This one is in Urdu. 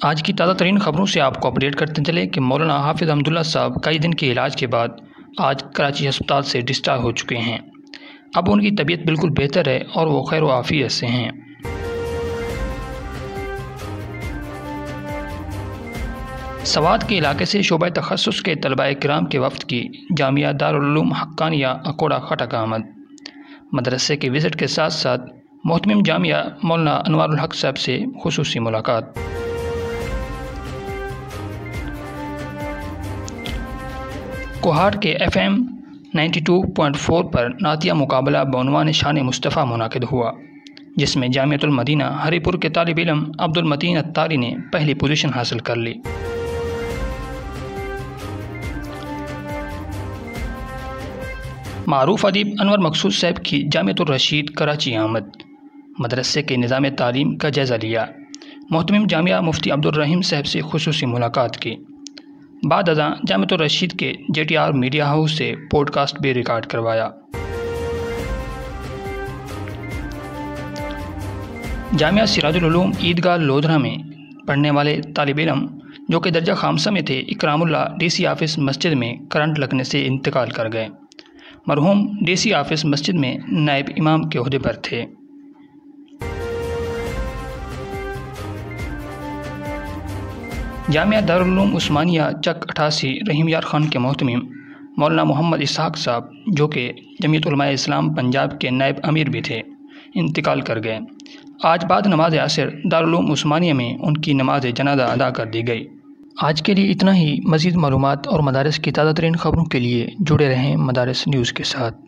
آج کی تازہ ترین خبروں سے آپ کو اپڈیٹ کرتے چلے کہ مولانا حافظ حمداللہ صاحب کئی دن کے علاج کے بعد آج کراچی ہسپتال سے ڈسچارج ہو چکے ہیں۔ اب ان کی طبیعت بالکل بہتر ہے اور وہ خیر و عافیت سے ہیں۔ سوات کے علاقے سے شعبہ تخصص کے طلباء کرام کے وفد کی جامعہ دارالعلوم حقانیہ اکوڑا خٹک آمد۔ مدرسے کے وزٹ کے ساتھ ساتھ محتمم جامعہ مولانا انوار الحق صاحب سے خصوصی ملاقات۔ کوہاٹ کے FM 92.4 پر نعتیہ مقابلہ بعنوان شان مصطفیٰ منعقد ہوا، جس میں جامعۃ المدینہ ہری پور کے طالب علم عبد المتین اتاری نے پہلی پوزیشن حاصل کر لی۔ معروف ادیب انور مقصود صاحب کی جامعۃ الرشید کراچی آمد۔ مدرسے کے نظام تعلیم کا جائزہ لیا۔ محتمم جامعہ مفتی عبدالرحیم صاحب سے خصوصی ملاقات کی۔ بعد ازاں جامعۃ الرشید کے JTR میڈیا ہاؤس سے پوڈ کاسٹ بھی ریکارڈ کروایا۔ جامعہ سراج العلوم عیدگاہ لودھرا میں پڑھنے والے طالب علم جو کہ درجہ خامسہ میں تھے، اکرام اللہ DC آفس مسجد میں کرنٹ لگنے سے انتقال کر گئے۔ مرحوم DC آفس مسجد میں نائب امام کے عہدے پر تھے۔ جامعہ دارالعلوم عثمانیہ چک 88 رحیم یار خان کے محتمم مولانا محمد اسحاق صاحب جو کہ جمعیت علماء اسلام پنجاب کے نائب امیر بھی تھے، انتقال کر گئے۔ آج بعد نماز عصر دارالعلوم عثمانیہ میں ان کی نماز جنازہ ادا کر دی گئی۔ آج کے لیے اتنا ہی۔ مزید معلومات اور مدارس کی تازہ ترین خبروں کے لیے جڑے رہیں مدارس نیوز کے ساتھ۔